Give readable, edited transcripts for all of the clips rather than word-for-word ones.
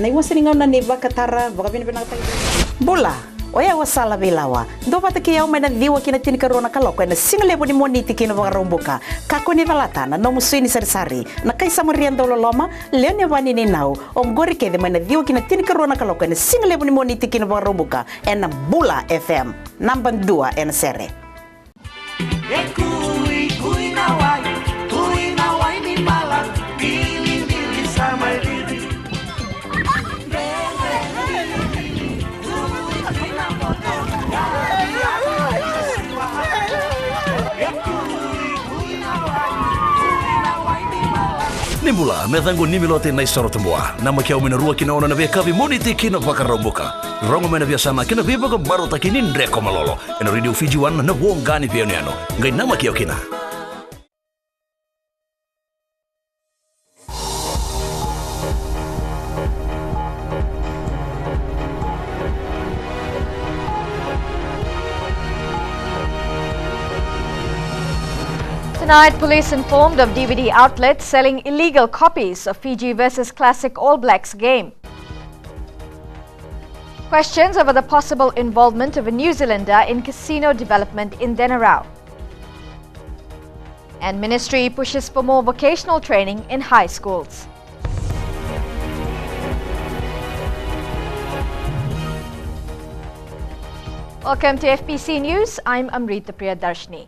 Naiwasaningaw na ni Vakatara, Bula. Oya wasala bilawa. Do pata ki may nadiwa kinatin karona kaloko na singalebo ni moniti kina rumbuka. Kako ni valata na no musui ni sari na kaisa moriendo loloma leo ni vani ni nau. Omgori ke de may nadiwa kinatin karona kaloko na singalebo ni moniti kina rumbuka en Bula FM number 2 en sere. Kui na wai ni mala bili sama diri. Nimbula, methango nimilote na isoro tambua. Nama kia umina rua kina ona na via kavi moniti kina vakarombuka. Rongo mena via sama kina via baga barota kini ndreko malolo. Ena Radio Fiji 1 na wongani via niano. Ngai nama kia kina. Tonight, police informed of DVD outlets selling illegal copies of Fiji vs Classic All Blacks game. Questions over the possible involvement of a New Zealander in casino development in Denarau. And Ministry pushes for more vocational training in high schools. Welcome to FBC News. I'm Amrita Priyadarshini.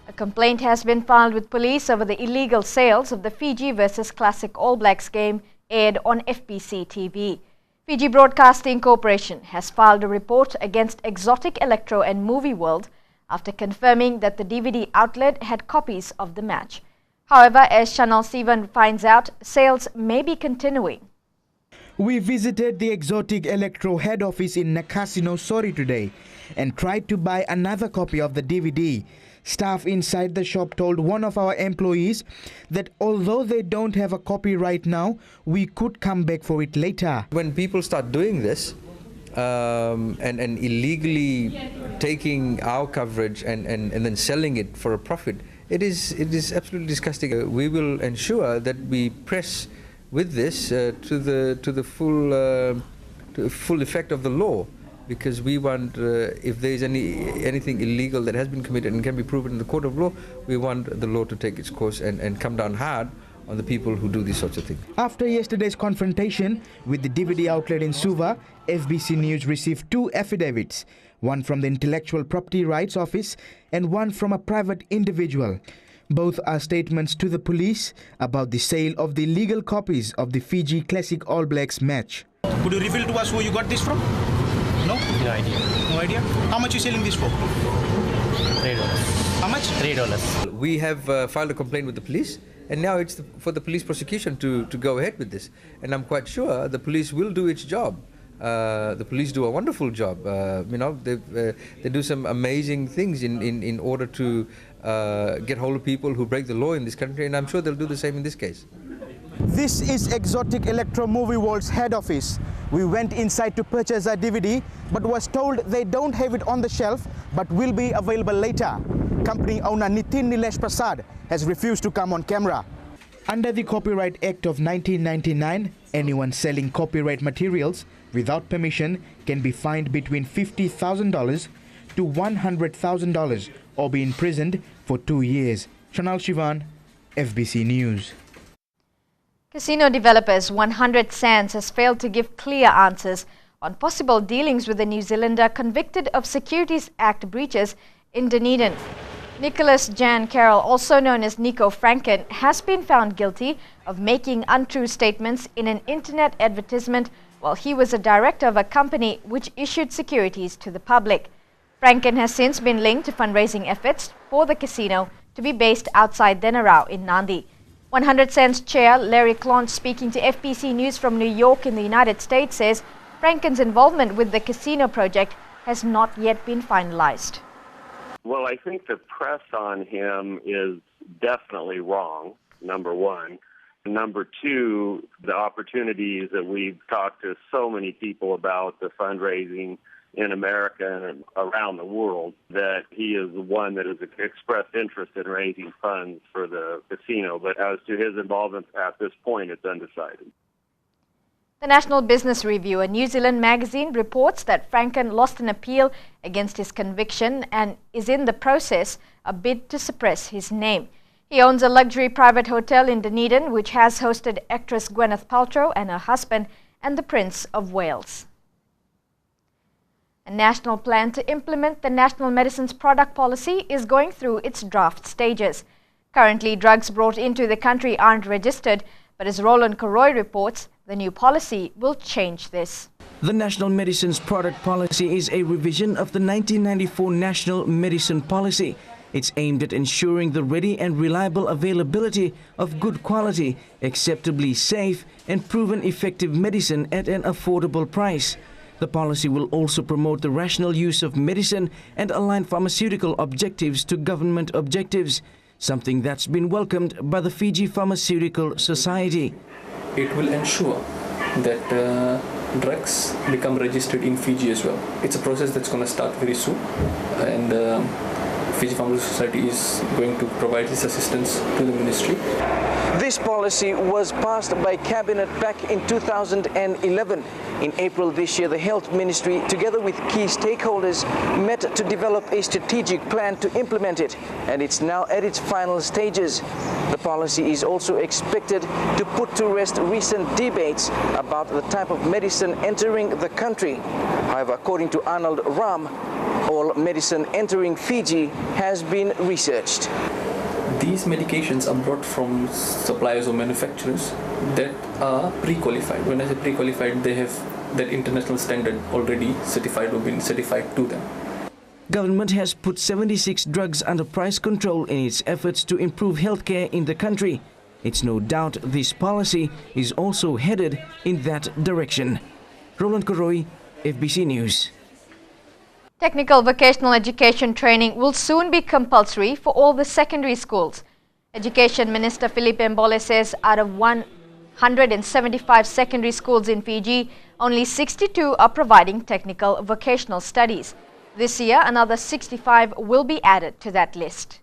A complaint has been filed with police over the illegal sales of the Fiji vs Classic All Blacks game aired on FBCTV. Fiji Broadcasting Corporation has filed a report against Exotic Electro and Movie World after confirming that the DVD outlet had copies of the match. However, as Chanel Sivan finds out, sales may be continuing. We visited the Exotic Electro head office in Nakasino, Sori today and tried to buy another copy of the DVD. Staff inside the shop told one of our employees that although they don't have a copy right now, we could come back for it later. When people start doing this and illegally taking our coverage and then selling it for a profit, it is absolutely disgusting. We will ensure that we press with this to the full effect of the law. Because we want, if there is anything illegal that has been committed and can be proven in the court of law, we want the law to take its course and come down hard on the people who do these sorts of things. After yesterday's confrontation with the DVD outlet in Suva, FBC News received 2 affidavits, one from the Intellectual Property Rights Office and one from a private individual. Both are statements to the police about the sale of the illegal copies of the Fiji Classic All Blacks match. Could you reveal to us who you got this from? No? No idea. No idea? How much are you selling this for? $3. How much? $3. We have filed a complaint with the police, and now it's for the police prosecution to go ahead with this. And I'm quite sure the police will do its job. The police do a wonderful job. They do some amazing things in order to get hold of people who break the law in this country, and I'm sure they'll do the same in this case. This is Exotic Electro Movie World's head office. We went inside to purchase a DVD, but was told they don't have it on the shelf, but will be available later. Company owner Nitin Nilesh Prasad has refused to come on camera. Under the Copyright Act of 1999, anyone selling copyright materials without permission can be fined between $50,000 to $100,000 or be imprisoned for 2 years. Chanel Shivan, FBC News. Casino developers 100 Sands has failed to give clear answers on possible dealings with the New Zealander convicted of Securities Act breaches in Dunedin. Nicholas Jan Carroll, also known as Nico Franken, has been found guilty of making untrue statements in an internet advertisement while he was a director of a company which issued securities to the public. Franken has since been linked to fundraising efforts for the casino to be based outside Denarau in Nandi. 100 Cents chair Larry Clont, speaking to FBC News from New York in the United States, says Franken's involvement with the casino project has not yet been finalized. Well, I think the press on him is definitely wrong, number one. Number two, the opportunities that we've talked to so many people about, the fundraising in America and around the world, that he is the one that has expressed interest in raising funds for the casino. But as to his involvement at this point, it's undecided. The National Business Review, a New Zealand magazine, reports that Franken lost an appeal against his conviction and is in the process a bid to suppress his name. He owns a luxury private hotel in Dunedin, which has hosted actress Gwyneth Paltrow and her husband and the Prince of Wales. A national plan to implement the National Medicines Product Policy is going through its draft stages. Currently, drugs brought into the country aren't registered, but as Roland Karoy reports, the new policy will change this. The National Medicines Product Policy is a revision of the 1994 National Medicine Policy. It's aimed at ensuring the ready and reliable availability of good quality, acceptably safe and proven effective medicine at an affordable price. The policy will also promote the rational use of medicine and align pharmaceutical objectives to government objectives, something that's been welcomed by the Fiji Pharmaceutical Society. It will ensure that drugs become registered in Fiji as well. It's a process that's going to start very soon, and Fiji Pharmaceutical Society is going to provide this assistance to the ministry. This policy was passed by Cabinet back in 2011. In April this year, the Health Ministry, together with key stakeholders, met to develop a strategic plan to implement it, and it's now at its final stages. The policy is also expected to put to rest recent debates about the type of medicine entering the country. However, according to Arnold Ram, all medicine entering Fiji has been researched. These medications are brought from suppliers or manufacturers that are pre-qualified. When I say pre-qualified, they have that international standard already certified or been certified to them. Government has put 76 drugs under price control in its efforts to improve healthcare in the country. It's no doubt this policy is also headed in that direction. Roland Karoy, FBC News. Technical vocational education training will soon be compulsory for all the secondary schools. Education Minister Philip Mbole says out of 175 secondary schools in Fiji, only 62 are providing technical vocational studies. This year, another 65 will be added to that list.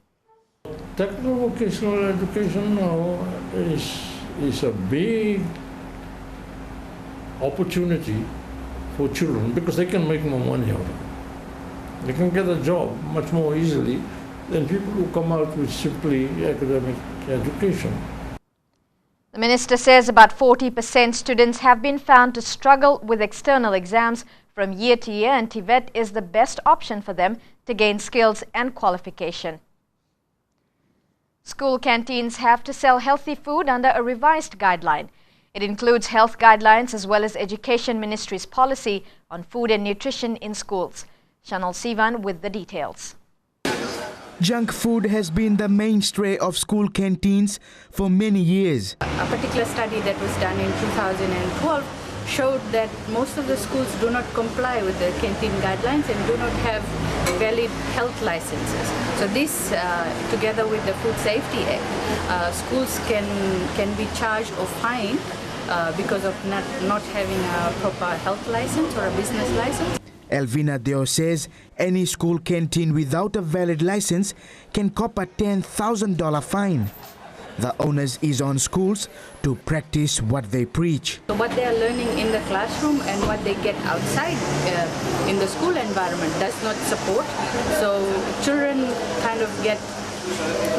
Technical vocational education now is a big opportunity for children because they can make more money out of it. They can get a job much more easily than people who come out with simply academic education. The minister says about 40% students have been found to struggle with external exams from year to year, and TVET is the best option for them to gain skills and qualification. School canteens have to sell healthy food under a revised guideline. It includes health guidelines as well as Education Ministry's policy on food and nutrition in schools. Chanel Sivan with the details. Junk food has been the mainstay of school canteens for many years. A particular study that was done in 2012 showed that most of the schools do not comply with the canteen guidelines and do not have valid health licenses. So this, together with the Food Safety Act, schools can be charged or fined because of not having a proper health license or a business license. Elvina Deo says any school canteen without a valid license can cop a $10,000 fine. The onus is on schools to practice what they preach. So what they are learning in the classroom and what they get outside in the school environment does not support. So children kind of get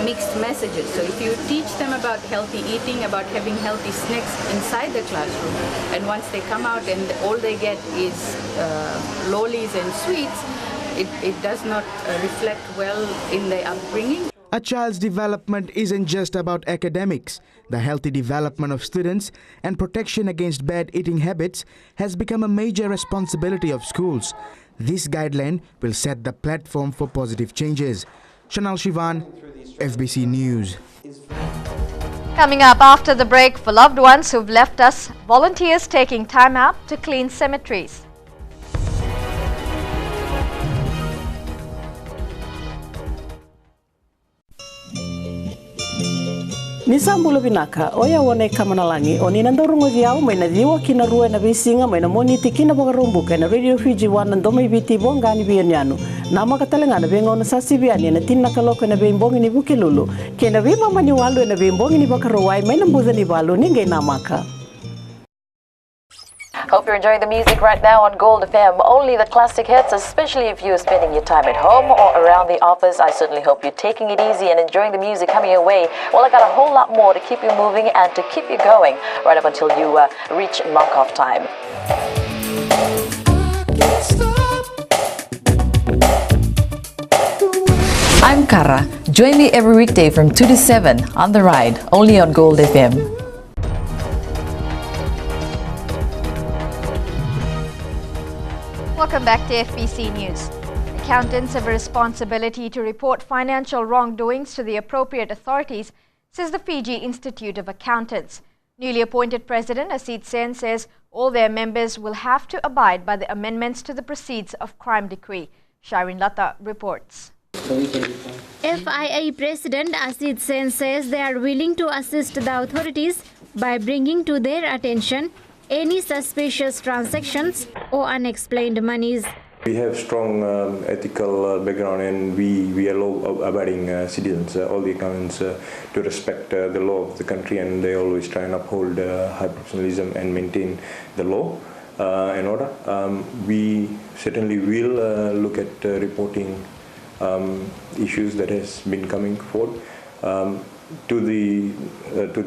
mixed messages. So if you teach them about healthy eating, about having healthy snacks inside the classroom, and once they come out and all they get is lollies and sweets, it does not reflect well in their upbringing. A child's development isn't just about academics. The healthy development of students and protection against bad eating habits has become a major responsibility of schools. This guideline will set the platform for positive changes. Chanel Shivan, FBC News. Coming up after the break, for loved ones who've left us, volunteers taking time out to clean cemeteries. Nisambula binaka oya wane kamanalangi oni nandorungo viao mai na diwa kina rua na bisinga mai na moniti kina bogarumbuka na Radio Fiji wana ndoma ibiti bongani bianyanu nama katalengana benga ona sasi biani na tinna kaloko na bembongi ni bukilulu kena bima mani walu na bembongi ni bakarowai mai na mbuza ni balu ninge namaka. Hope you're enjoying the music right now on Gold FM. Only the classic hits, especially if you're spending your time at home or around the office. I certainly hope you're taking it easy and enjoying the music coming your way. Well, I got a whole lot more to keep you moving and to keep you going right up until you reach knock-off time. I'm Kara. Join me every weekday from 2 to 7 on The Ride, only on Gold FM. Welcome back to FBC News. Accountants have a responsibility to report financial wrongdoings to the appropriate authorities, says the Fiji Institute of Accountants. Newly appointed President Asit Sen says all their members will have to abide by the amendments to the Proceeds of Crime Decree. Shireen Lata reports. FIA President Asit Sen says they are willing to assist the authorities by bringing to their attention any suspicious transactions or unexplained monies. We have strong ethical background, and we are law-abiding citizens. All the accountants to respect the law of the country, and they always try and uphold high professionalism and maintain the law and order. We certainly will look at reporting issues that has been coming forward to the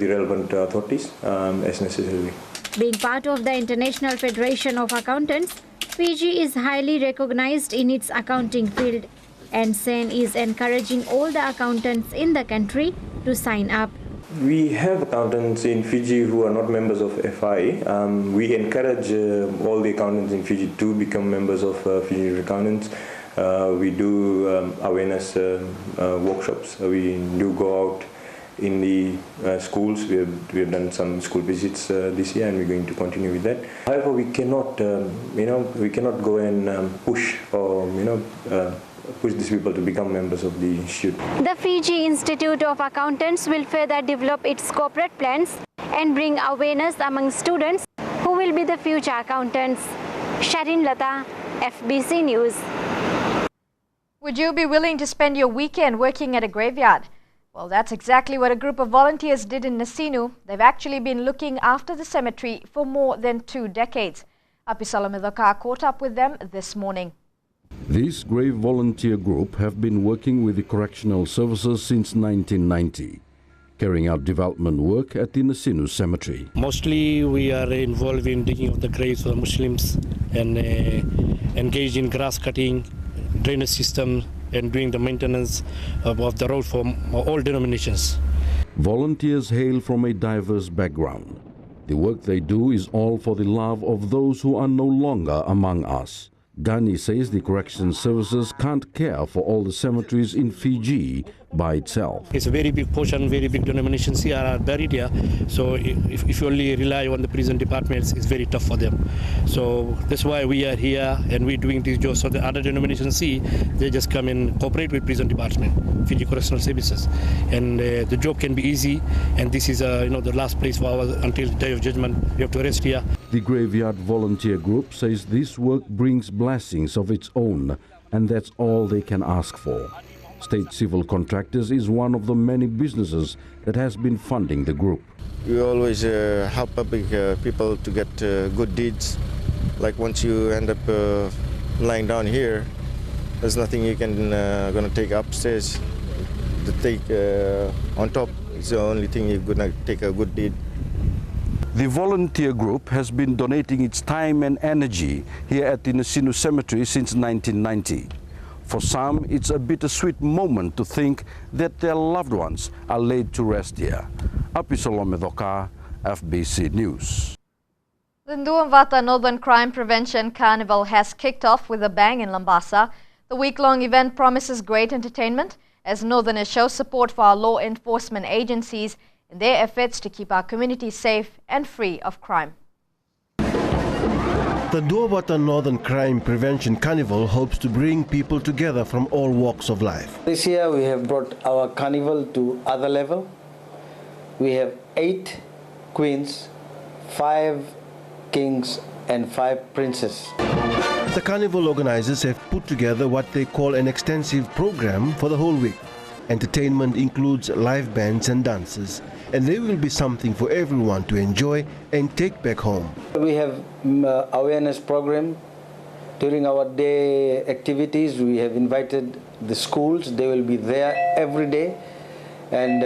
relevant authorities as necessary. Being part of the International Federation of Accountants, Fiji is highly recognized in its accounting field, and Sen is encouraging all the accountants in the country to sign up. We have accountants in Fiji who are not members of FIA. We encourage all the accountants in Fiji to become members of Fiji Accountants. We do awareness workshops. We do go out in the schools. We have done some school visits this year, and we're going to continue with that. However, we cannot we cannot go and push or push these people to become members of the institute. The Fiji Institute of Accountants will further develop its corporate plans and bring awareness among students who will be the future accountants. Shireen Lata, FBC News. Would you be willing to spend your weekend working at a graveyard? Well, that's exactly what a group of volunteers did in Nasinu. They've actually been looking after the cemetery for more than 2 decades. Apisala Medoka caught up with them this morning. This grave volunteer group have been working with the correctional services since 1990, carrying out development work at the Nasinu cemetery. Mostly we are involved in digging of the graves for the Muslims and engaged in grass cutting, drainage system, and doing the maintenance of the road for all denominations. Volunteers hail from a diverse background. The work they do is all for the love of those who are no longer among us. Gani says the correction services can't care for all the cemeteries in Fiji by itself. It's a very big portion, very big denominations here are buried here. So if you only rely on the prison departments, it's very tough for them. So that's why we are here and we're doing this job. So the other denominations see, they just come and cooperate with prison department, Fiji Correctional Services. And the job can be easy. And this is the last place for us until the day of judgment. We have to rest here. The Graveyard Volunteer Group says this work brings blessings of its own, and that's all they can ask for. State Civil Contractors is one of the many businesses that has been funding the group. We always help public people to get good deeds. Like once you end up lying down here, there's nothing you can gonna take upstairs to take on top. It's the only thing you're gonna take a good deed. The volunteer group has been donating its time and energy here at the Nasinu Cemetery since 1990. For some, it's a bittersweet moment to think that their loved ones are laid to rest here. Apisala Medoka, FBC News. The Nduamvata Northern Crime Prevention Carnival has kicked off with a bang in Lambasa. The week-long event promises great entertainment as Northerners show support for our law enforcement agencies in their efforts to keep our community safe and free of crime. The Nduamvata Northern Crime Prevention Carnival hopes to bring people together from all walks of life. This year we have brought our carnival to other level. We have 8 queens, 5 kings and 5 princes. The carnival organizers have put together what they call an extensive program for the whole week. Entertainment includes live bands and dances, and there will be something for everyone to enjoy and take back home. We have awareness program. During our day activities, we have invited the schools. They will be there every day, and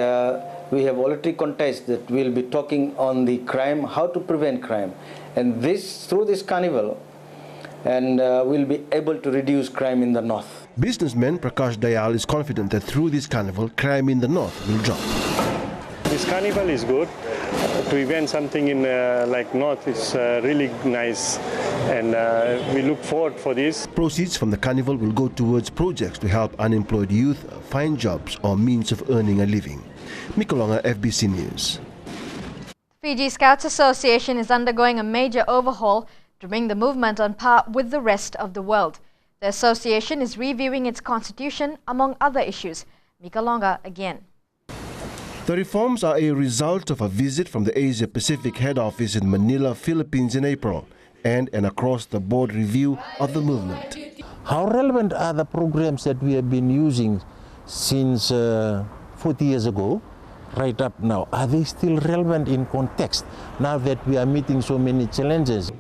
we have already contests that will be talking on the crime, how to prevent crime, and through this carnival, and we'll be able to reduce crime in the north. Businessman Prakash Dayal is confident that through this carnival, crime in the north will drop. This carnival is good. To event something in like north is really nice, and we look forward for this. Proceeds from the carnival will go towards projects to help unemployed youth find jobs or means of earning a living. Mikolonga, FBC News. Fiji Scouts Association is undergoing a major overhaul to bring the movement on par with the rest of the world. The association is reviewing its constitution, among other issues. Mikolonga again. The reforms are a result of a visit from the Asia Pacific head office in Manila, Philippines in April, and an across-the-board review of the movement. How relevant are the programs that we have been using since 40 years ago, right up now? Are they still relevant in context now that we are meeting so many challenges?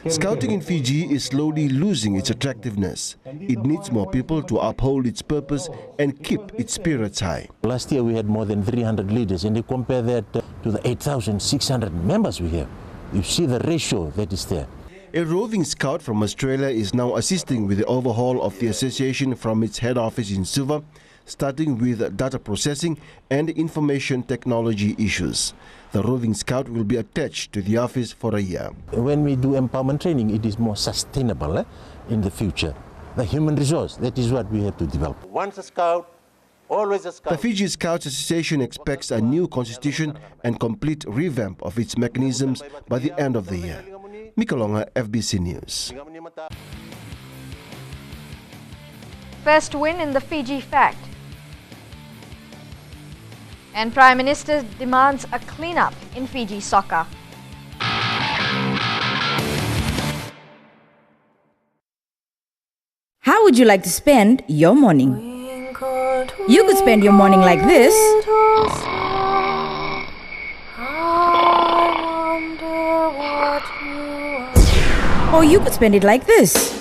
Scouting in Fiji is slowly losing its attractiveness. It needs more people to uphold its purpose and keep its spirits high. Last year we had more than 300 leaders, and you compare that to the 8,600 members we have. You see the ratio that is there. A roving scout from Australia is now assisting with the overhaul of the association from its head office in Suva, starting with data processing and information technology issues. The roving scout will be attached to the office for a year. When we do empowerment training, it is more sustainable in the future. The human resource, that is what we have to develop. Once a scout, always a scout. The Fiji Scouts Association expects a new constitution and complete revamp of its mechanisms by the end of the year. Mikolonga, FBC News. First win in the Fiji FACT. And Prime Minister demands a clean-up in Fiji soccer. How would you like to spend your morning? You could spend your morning like this. Or you could spend it like this.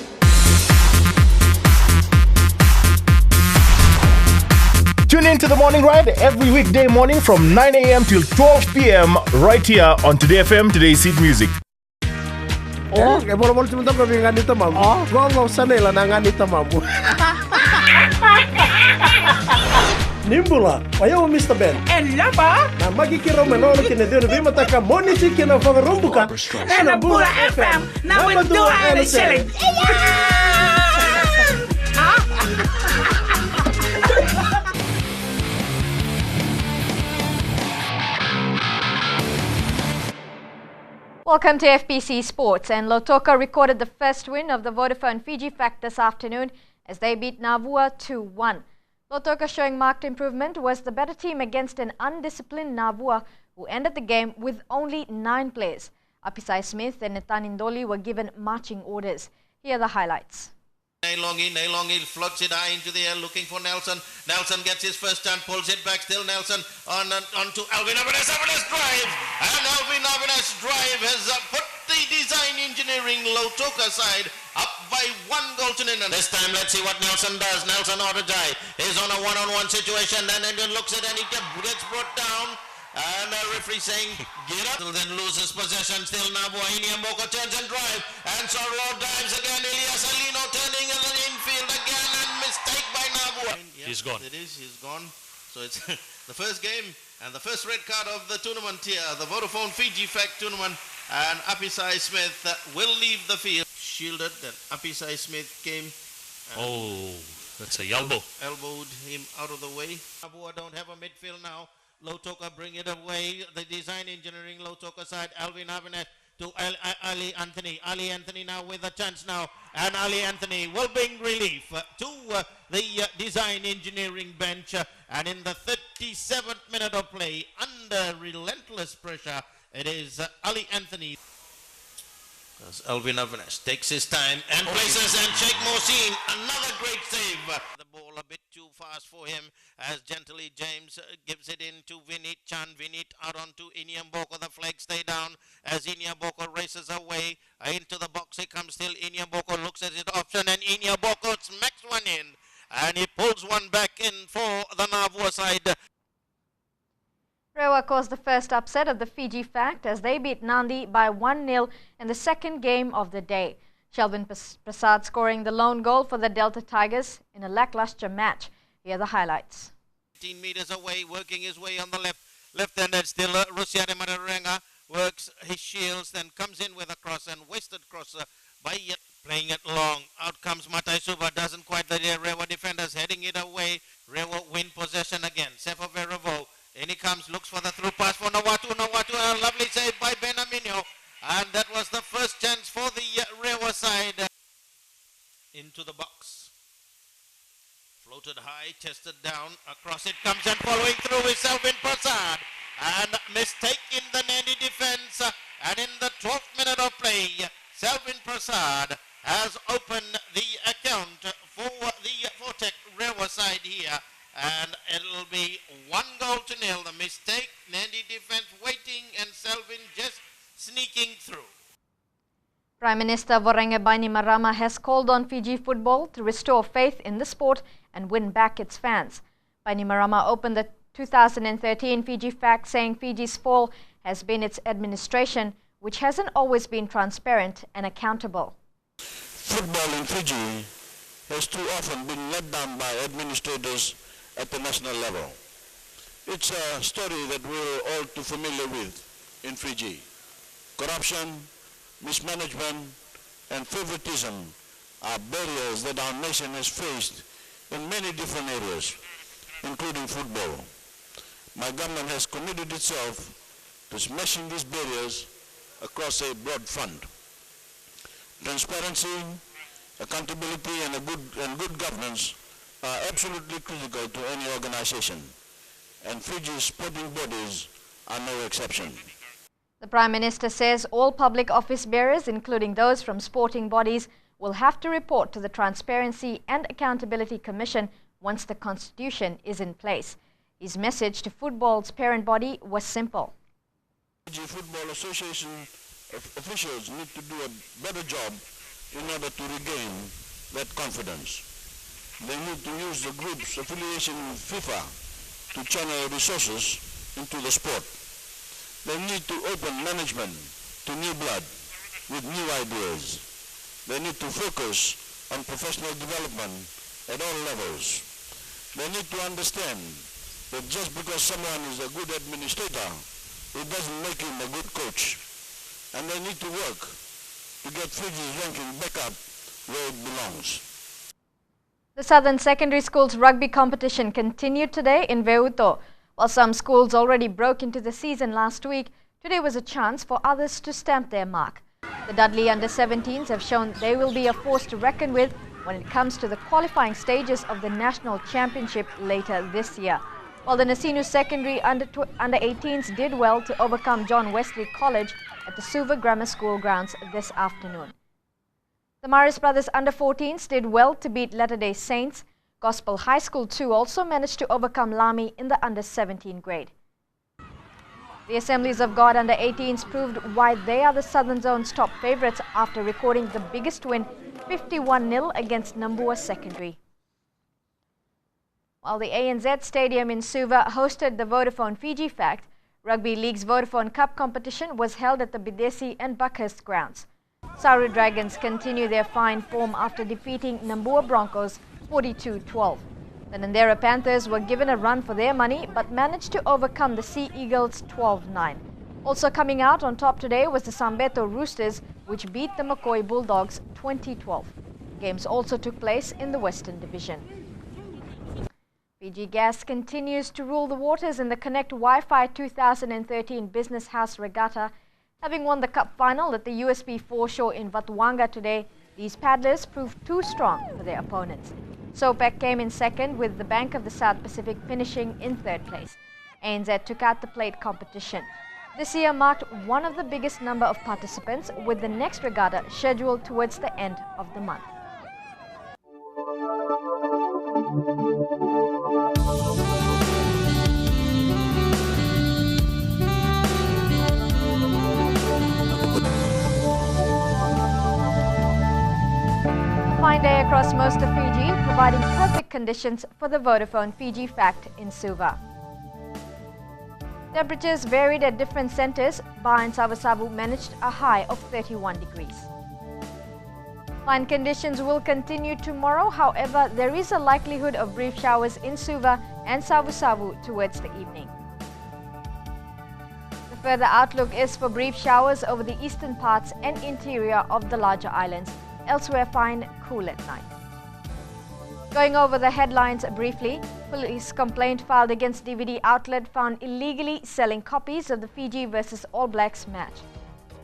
Tune in to the Morning Ride every weekday morning from 9 a.m. till 12 p.m. right here on Today FM, Today's Hit Music. Oh, boleh sebentar kau dengan itu mamu. Kau nggak usah nela dengan itu mamu. Nimbula, ayo Mr. Ben. Lapa? Na magi kiro menolo kine dio bi mataka moni si kina faga rumbuka. Na Bula FM. Na mendua ele selling. Welcome to FBC Sports, and Lautoka recorded the first win of the Vodafone Fiji FACT this afternoon as they beat Navua 2-1. Lautoka, showing marked improvement, was the better team against an undisciplined Navua who ended the game with only 9 players. Apisai Smith and Netanindoli were given marching orders. Here are the highlights. Nailongi floats it high into the air looking for Nelson. Nelson gets his first time, pulls it back, still Nelson on to Alvin Avinas. Avinas drive, and Alvin Avinas drive has put the design engineering Lautoka side up by 1 goal to nil. This time let's see what Nelson does. Nelson Otajai is on a one-on-one situation, and then looks at and he gets brought down. And the referee saying, get up, then loses possession. Still Nabua, Iniamboko turns and drive. And Sorlo dives again. Elias Alino turning in the infield again. And mistake by Nabua. He's gone. It is, he's gone. So it's the first game and the first red card of the tournament here. The Vodafone Fiji FACT tournament. And Apisai Smith will leave the field. Shielded. Then Apisai Smith came. Oh, that's a elbow. Elbowed him out of the way. Nabua don't have a midfield now. Lautoka bring it away. The design engineering Lautoka side. Alvin Avinet to Ali Anthony. Ali Anthony now with a chance now. And Ali Anthony will bring relief to the design engineering bench. And in the 37th minute of play, under relentless pressure, it is Ali Anthony. As Alvin Avinet takes his time and places, and Sheikh Mohsin, another great save. The ball bit too fast for him as gently James gives it in to Vinit Chan. Vinit out onto Inyamboko. The flag stay down as Inyamboko races away into the box. He comes still. Inyamboko looks at his option and Inyamboko smacks one in and he pulls one back in for the Navua side. Rewa caused the first upset of the Fiji FACT as they beat Nandi by 1-0 in the second game of the day. Shelvin Prasad scoring the lone goal for the Delta Tigers in a lackluster match. Here are the highlights. 15 meters away, working his way on the left-handed still. Rusiane Mararenga works his shields, then comes in with a cross and wasted cross by playing it long. Out comes Matai Suba, doesn't quite let the Rewa defenders heading it away. Rewa win possession again. Sefa Veravo. In he comes, looks for the through pass for Nawatu. Nawatu, a lovely save by Benamino. And that was the first chance for the Rewa side. Into the box. Floated high, chested down. Across it comes and following through is Selvin Prasad. And mistake in the Nandi defense. And in the 12th minute of play, Selvin Prasad has opened the account for the Vortec Rewa side here. And it'll be 1-0. The mistake, Nandi defense waiting and Selvin just sneaking through. Prime Minister Vorenga Bainimarama has called on Fiji football to restore faith in the sport and win back its fans. Bainimarama opened the 2013 Fiji FACT saying Fiji's fall has been its administration, which hasn't always been transparent and accountable. Football in Fiji has too often been let down by administrators at the national level. It's a story that we're all too familiar with in Fiji. Corruption, mismanagement, and favoritism are barriers that our nation has faced in many different areas, including football. My government has committed itself to smashing these barriers across a broad front. Transparency, accountability, and good governance are absolutely critical to any organization, and Fiji's sporting bodies are no exception. The Prime Minister says all public office bearers, including those from sporting bodies, will have to report to the Transparency and Accountability Commission once the Constitution is in place. His message to football's parent body was simple. Fiji Football Association officials need to do a better job in order to regain that confidence. They need to use the group's affiliation with FIFA to channel resources into the sport. They need to open management to new blood with new ideas. They need to focus on professional development at all levels. They need to understand that just because someone is a good administrator, it doesn't make him a good coach. And they need to work to get Fiji's ranking back up where it belongs. The Southern Secondary Schools rugby competition continued today in Veuto. While some schools already broke into the season last week, today was a chance for others to stamp their mark. The Dudley under-17s have shown they will be a force to reckon with when it comes to the qualifying stages of the National Championship later this year. While the Nasinu Secondary under-18s did well to overcome John Wesley College at the Suva Grammar School grounds this afternoon. The Maris Brothers under-14s did well to beat Latter-day Saints. Gospel High School 2 also managed to overcome Lamy in the under-17 grade. The Assemblies of God under-18s proved why they are the Southern Zone's top favourites after recording the biggest win, 51-0 against Nambua Secondary. While the ANZ Stadium in Suva hosted the Vodafone Fiji FACT, Rugby League's Vodafone Cup competition was held at the Bidesi and Buckhurst grounds. Saru Dragons continue their fine form after defeating Nambua Broncos 42-12. The Nandera Panthers were given a run for their money but managed to overcome the Sea Eagles 12-9. Also coming out on top today was the Sambeto Roosters, which beat the McCoy Bulldogs 20-12. Games also took place in the Western Division. Fiji Gas continues to rule the waters in the Connect Wi-Fi 2013 Business House Regatta. Having won the Cup final at the USB foreshore in Vatuanga today, these paddlers proved too strong for their opponents. SOPEC came in second, with the Bank of the South Pacific finishing in third place. ANZ took out the plate competition. This year marked one of the biggest number of participants, with the next regatta scheduled towards the end of the month. fine day across most of Fiji, providing perfect conditions for the Vodafone Fiji FACT in Suva. Temperatures varied at different centres. Ba and Savu managed a high of 31 degrees. Fine conditions will continue tomorrow. However, there is a likelihood of brief showers in Suva and Savu towards the evening. The further outlook is for brief showers over the eastern parts and interior of the larger islands. Elsewhere, fine, cool at night. Going over the headlines briefly, police complaint filed against DVD outlet found illegally selling copies of the Fiji versus All Blacks match.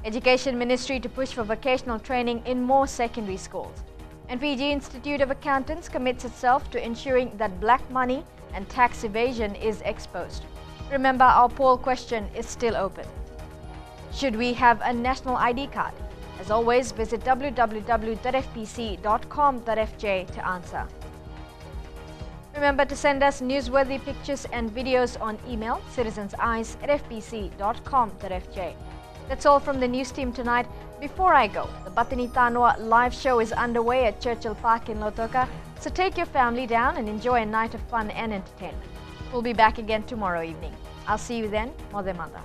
Education Ministry to push for vocational training in more secondary schools. And Fiji Institute of Accountants commits itself to ensuring that black money and tax evasion is exposed. Remember, our poll question is still open. Should we have a national ID card? As always, visit www.fbc.com.fj to answer. Remember to send us newsworthy pictures and videos on email, citizenseyes@fbc.com.fj. That's all from the news team tonight. Before I go, the Batini Tanua live show is underway at Churchill Park in Lautoka, so take your family down and enjoy a night of fun and entertainment. We'll be back again tomorrow evening. I'll see you then. Modemanda.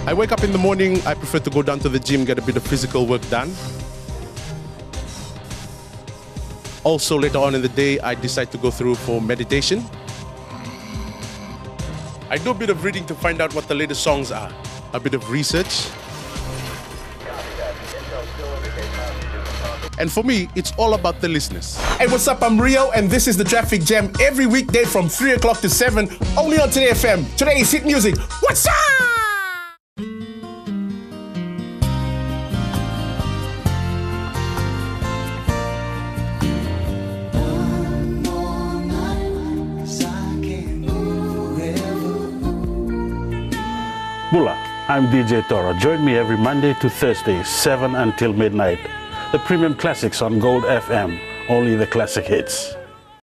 I wake up in the morning, I prefer to go down to the gym, get a bit of physical work done. Also, later on in the day, I decide to go through for meditation. I do a bit of reading to find out what the latest songs are, a bit of research. And for me, it's all about the listeners. Hey, what's up? I'm Rio, and this is the Traffic Jam every weekday from 3 o'clock to 7, only on Today FM. Today is hit music. What's up? Bula, I'm DJ Toro. Join me every Monday to Thursday, 7 until midnight. The premium classics on Gold FM, only the classic hits.